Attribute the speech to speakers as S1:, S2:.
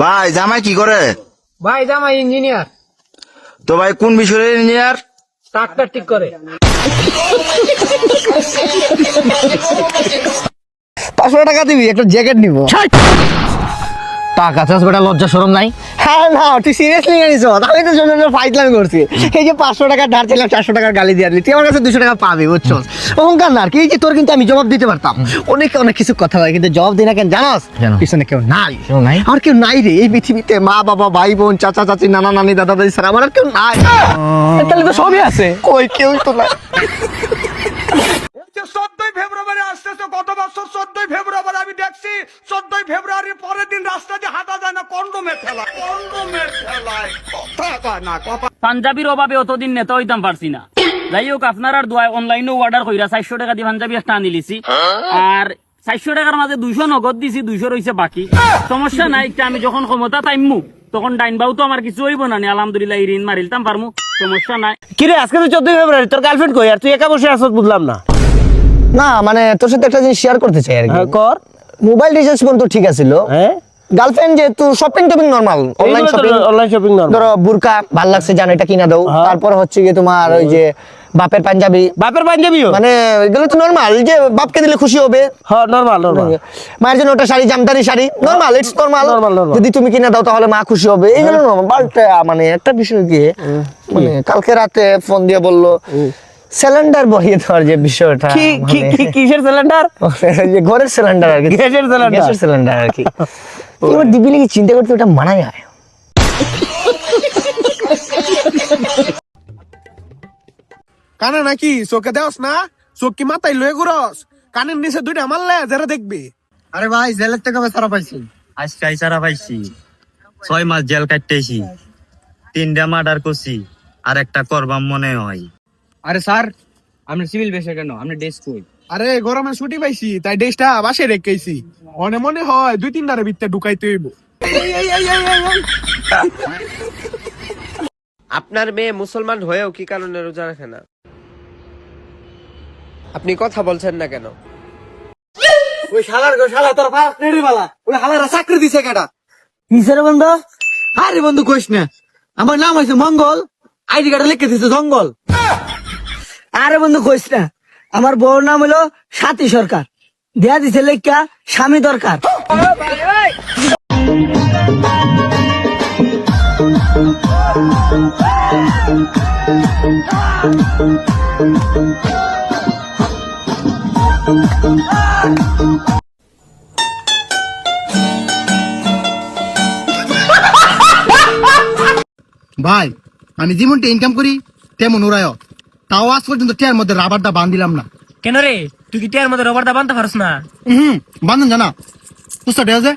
S1: ভাই জামাই কি করে?
S2: ভাই জামাই ইঞ্জিনিয়ার।
S1: তো ভাই কোন বিষয়ের ইঞ্জিনিয়ার?
S2: ট্রাক্টর ঠিক করে।
S3: 500 টাকা দিবি, একটা জ্যাকেট নিবো।
S2: টাকা চাষ বেটা, লজ্জা শরম নাই?
S3: হ্যাঁ না, তুই সিরিয়াসলি জানিস? আমি তো জন্য ফাইজলামি করছি। এই যে 500 টাকা ধার ছিলাম, 400 টাকার গালি দিয়ে দিলি, তুই আমার কাছে 200 টাকা পাবি, বুঝছো? অহংকার না আর কি। এই যে তোর কিন্তু আমি জবাব দিতে পারতাম, অনেক কিছু কথা হয়, কিন্তু জবাব দিই না কেন জানাস? পিছনে কেউ নাই। আর কেউ নাই রে এই পৃথিবীতে। মা বাবা, ভাই বোন, চাচা চাচি, নানা নানি, দাদা দাদি ছাড়া আমার আর কেউ নাই।
S2: তাহলে তো সবই আছে।
S3: কই কেউই তো নাই।
S4: 14ই ফেব্রুয়ারি আসতেছে, গত বছর 14ই ফেব্রুয়ারি আমি দেখছি 14ই ফেব্রুয়ারির পরের দিন রাস্তা দিয়ে হাঁটা যায় না, কন্ডোমের ঠেলায় কথা কয় না।
S5: পাঞ্জাবির অভাবে অতদিন নেতা হইতাম পারছি না। যাই হোক, আপনার আর দোয়া অনলাইনে অর্ডার কইরা 400 টাকা দিয়ে পাঞ্জাবি একটা আনি লিছি। আর 400 টাকার মাঝে 200 নগদ দিছি, 200 রয়েছে বাকি। সমস্যা নাই, আমি যখন ক্ষমতা তাইমু তখন ডাইন বাউ তো আমার কিছু হইব না, আলহামদুলিল্লাহ ঋণ মারিলতাম পারমু, সমস্যা নাই।
S2: কিরে আজকে তো 14 ফেব্রুয়ারি, তোর গার্লফ্রেন্ড কই আর তুই একা বসে আছিস? বুঝলাম না।
S3: না মানে তোর সাথে একটা জিনিস শেয়ার করতে চাই আর কি।
S2: কর।
S3: মোবাইল রিচার্জ কিন্তু ঠিক আছিল, গার্লফ্রেন্ড যেহেতু shopping topping normal, online
S2: shopping normal.
S3: ধরো বুরকা ভাল লাগছে, জানো এটা কিনা দাও। তারপর হচ্ছে কি তোমার ওই যে বাপের পাঞ্জাবি মানে এগুলো তো নরমাল, যে বাপকে দিলে খুশি হবে।
S2: হ্যাঁ নরমাল।
S3: মায়ের জন্য ওটা sari, Jamdani sari, normal, it's normal. যদি তুমি কিনা দাও তাহলে মা খুশি হবে, এইগুলো নরমাল। বাট মানে একটা বিষয় কি, মানে কালকে রাতে ফোন দিয়ে বললো সিলিন্ডার বহিয়ে দেওয়ার যে বিষয়টা।
S2: কিসের সিলিন্ডার?
S3: যে ঘরের সিলিন্ডার আর কি, গ্যাসের সিলিন্ডার আর কি। এবার দিবিলে কি চিন্তা করতে ওটা মানায় যায়?
S4: কানে নাকি চোখে দেওস না? চোখ কি মাথায় লয়ে ঘুরস? কানের নিচে দুইটা মারলে যারা দেখবি।
S3: আরে ভাই জেলের থেকে ছাড়া পাইছি।
S6: আজকে ছাড়া পাইছি, 6 মাস জেল কাটতেছি, 3টা মার্ডার করছি, আর একটা করবাম মনে হয়।
S5: আরে স্যার, আপনি সিভিল বেশে কেন? আপনি ডেস্ক কই?
S4: আরে গরমে ছুটি পাইছি, তাই ডেসটা বাসে রেখেছি। মনে হয় 2-3টার ভিতরে ঢুকাইতে হইব।
S7: আপনার মেয়ে মুসলমান হয়েও কি কারণে রোজা রাখে না? আপনি কথা বলছেন না কেন?
S3: ওই শালা তোর ফার্স্ট রেডি বালা, ওই শালারা চাকরি দিছে কেডা? কিসের বন্ধু? আরে বন্ধু কইস না, আমার নাম হইছে মঙ্গল, আইডি কার্ডে লিখে দিছে জঙ্গল। আরে বন্ধু কইস না, আমার বউর নাম হলো সাথী সরকার, দেয়া দিছে লেখা স্বামী দরকার।
S4: ভাই আমি যেমনটা ইনকাম করি তেমন ওরাও, তাও আজ পর্যন্ত টিয়ার মধ্যে রাবারটা বান্ধিলাম না।
S5: কেন রে, তুই কি টিয়ার মধ্যে রবার দা বানতে পারছ না?
S4: বান্ধন জানা বুঝতে যে